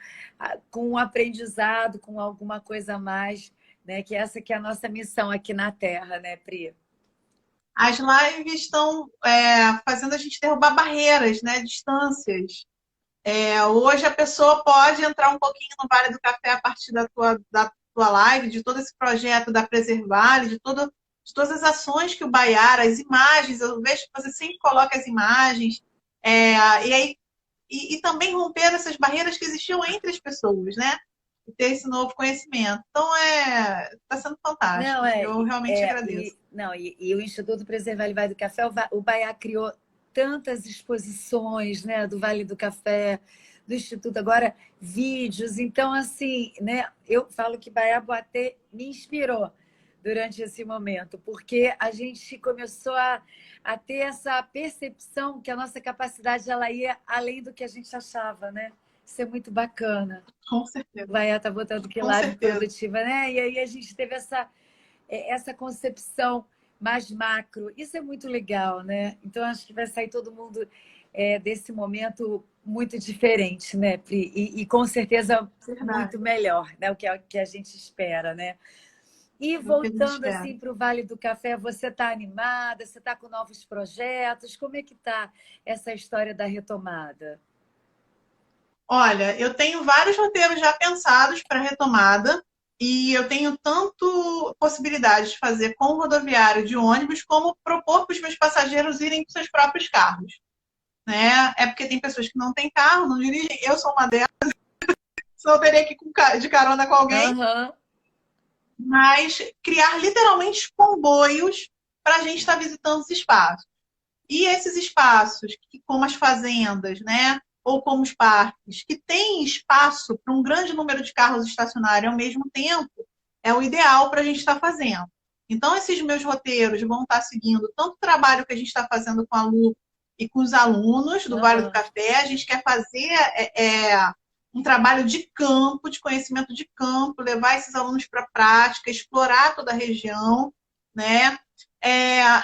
um aprendizado, com alguma coisa a mais, né? Que essa que é a nossa missão aqui na Terra, né, Pri? As lives estão fazendo a gente derrubar barreiras, né? Distâncias. Hoje a pessoa pode entrar um pouquinho no Vale do Café a partir da tua live, de todo esse projeto da Preservale, de todas as ações que o Baiara, as imagens, eu vejo que você sempre coloca as imagens, e aí e também romper essas barreiras que existiam entre as pessoas, né? E ter esse novo conhecimento. Então, está sendo Não, fantástico. Eu realmente agradeço. e o Instituto Preservar o Vale do Café, o Baiá criou tantas exposições, né, do Vale do Café, do Instituto, agora vídeos. Então, assim, né, eu falo que Baiá Boatê me inspirou durante esse momento, porque a gente começou a ter essa percepção que a nossa capacidade ela ia além do que a gente achava, né? Isso é muito bacana. Com certeza. O Baiá está botando que Com live certeza. produtiva, né? E aí a gente teve essa concepção mais macro. Isso é muito legal, né? Então, acho que vai sair todo mundo desse momento muito diferente, né, Pri? E com certeza muito melhor, né? O que a gente espera, né? E voltando assim para o Vale do Café, você está animada? Você está com novos projetos? Como é que está essa história da retomada? Olha, eu tenho vários roteiros já pensados para retomada e eu tenho tanto possibilidade de fazer com rodoviário de ônibus como propor para os meus passageiros irem com seus próprios carros, né? É porque tem pessoas que não têm carro, não dirigem. Eu sou uma delas, senão eu teria que ir de carona com alguém. Uhum. Mas criar literalmente comboios para a gente estar visitando os espaços. E esses espaços, como as fazendas, né? Ou como os parques, que têm espaço para um grande número de carros estacionarem ao mesmo tempo, é o ideal para a gente estar fazendo. Então, esses meus roteiros vão estar seguindo tanto o trabalho que a gente está fazendo com a Lu e com os alunos do Vale do Café. A gente quer fazer um trabalho de campo, de conhecimento de campo, levar esses alunos para a prática, explorar toda a região, né?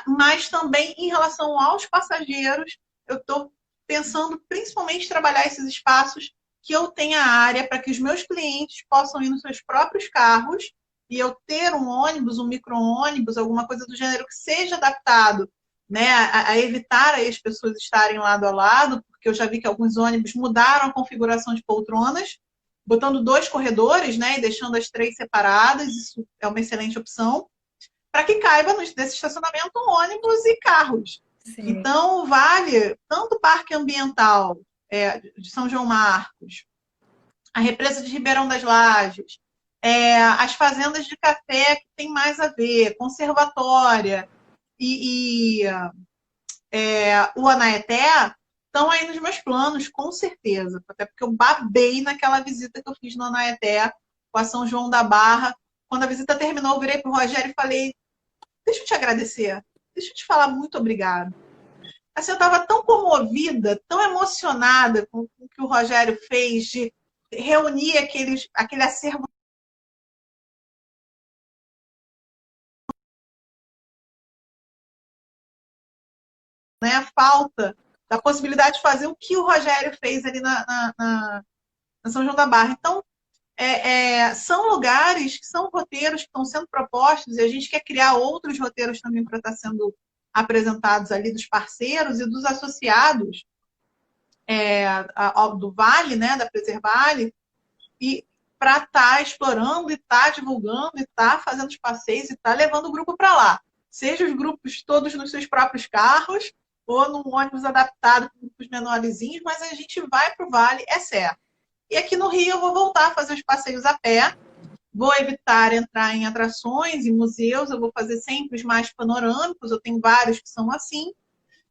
Mas também em relação aos passageiros, eu estou pensando principalmente em trabalhar esses espaços que eu tenha área para que os meus clientes possam ir nos seus próprios carros e eu ter um ônibus, um micro-ônibus, alguma coisa do gênero que seja adaptado, né, a evitar aí as pessoas estarem lado a lado, porque eu já vi que alguns ônibus mudaram a configuração de poltronas, botando 2 corredores, né, e deixando as 3 separadas. Isso é uma excelente opção, para que caiba nesse estacionamento ônibus e carros. Sim. Então, o Vale, tanto o Parque Ambiental de São João Marcos, a Represa de Ribeirão das Lajes, as fazendas de café que tem mais a ver, conservatória e o Anaeté, estão aí nos meus planos, com certeza. Até porque eu babei naquela visita que eu fiz no Anaeté com a São João da Barra. Quando a visita terminou, eu virei para o Rogério e falei: deixa eu te agradecer, deixa eu te falar muito obrigado. Assim, eu estava tão comovida, tão emocionada com o que o Rogério fez de reunir aquele acervo, né, a falta da possibilidade de fazer o que o Rogério fez ali na São João da Barra. Então, são lugares que são roteiros que estão sendo propostos e a gente quer criar outros roteiros também para estar sendo apresentados ali dos parceiros e dos associados do Vale, né, da Preservale, e para estar explorando e estar divulgando e estar fazendo os passeios e estar levando o grupo para lá. Seja os grupos todos nos seus próprios carros ou num ônibus adaptado para grupos menorzinhos, mas a gente vai para o Vale, é certo. E aqui no Rio eu vou voltar a fazer os passeios a pé, vou evitar entrar em atrações, em museus, eu vou fazer sempre os mais panorâmicos, eu tenho vários que são assim,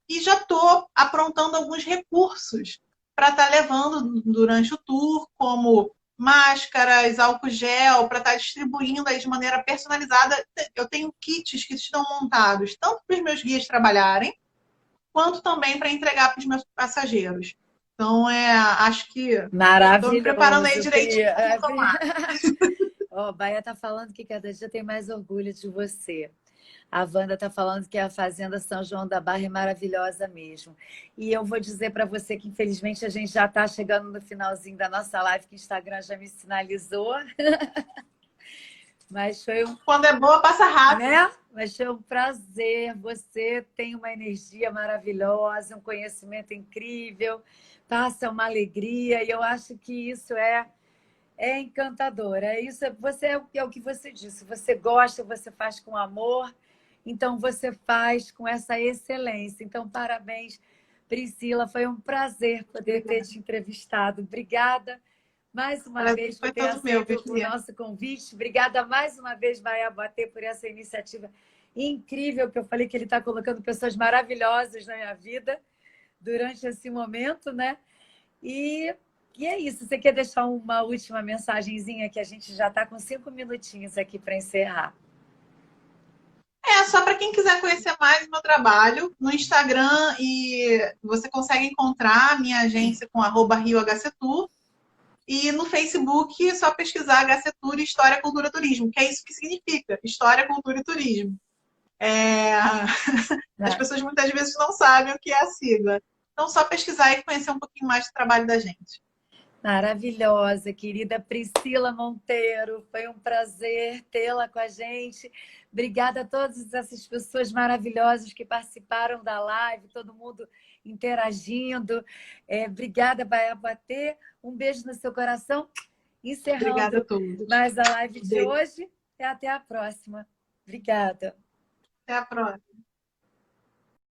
e já estou aprontando alguns recursos para estar levando durante o tour, como máscaras, álcool gel, para estar distribuindo aí de maneira personalizada. Eu tenho kits que estão montados tanto para os meus guias trabalharem, quanto também para entregar para os meus passageiros. Então, acho que estou me preparando aí direitinho para retomar. Ó, Baia está falando que cada dia tem mais orgulho de você. A Wanda está falando que a Fazenda São João da Barra é maravilhosa mesmo. E eu vou dizer para você que, infelizmente, a gente já está chegando no finalzinho da nossa live, que o Instagram já me sinalizou. Mas foi Quando é boa, passa rápido. Né? Mas foi um prazer. Você tem uma energia maravilhosa, um conhecimento incrível, passa uma alegria. E eu acho que isso é encantador. Você é o que você disse. Você gosta, você faz com amor. Então, você faz com essa excelência. Então, parabéns Priscila, foi um prazer poder ter te entrevistado. Obrigada mais uma vez por Foi ter todo meu, aceito o nosso convite. Obrigada mais uma vez, Baia Boatê, por essa iniciativa incrível que eu falei que ele está colocando pessoas maravilhosas na minha vida durante esse momento, né? E é isso. Você quer deixar uma última mensagenzinha que a gente já está com 5 minutinhos aqui para encerrar? Só para quem quiser conhecer mais o meu trabalho, no Instagram e você consegue encontrar a minha agência com @RioHCTour. E no Facebook é só pesquisar HC Tour História, Cultura, Turismo, que é isso que significa, História, Cultura e Turismo. As pessoas muitas vezes não sabem o que é a sigla. Então, só pesquisar e conhecer um pouquinho mais do trabalho da gente. Maravilhosa, querida Priscila Monteiro. Foi um prazer tê-la com a gente. Obrigada a todas essas pessoas maravilhosas que participaram da live, todo mundo interagindo. Obrigada, Baia Boatê. Um beijo no seu coração. Obrigada a Encerrando todos. mais a live de hoje. E até a próxima. Obrigada. Até a próxima.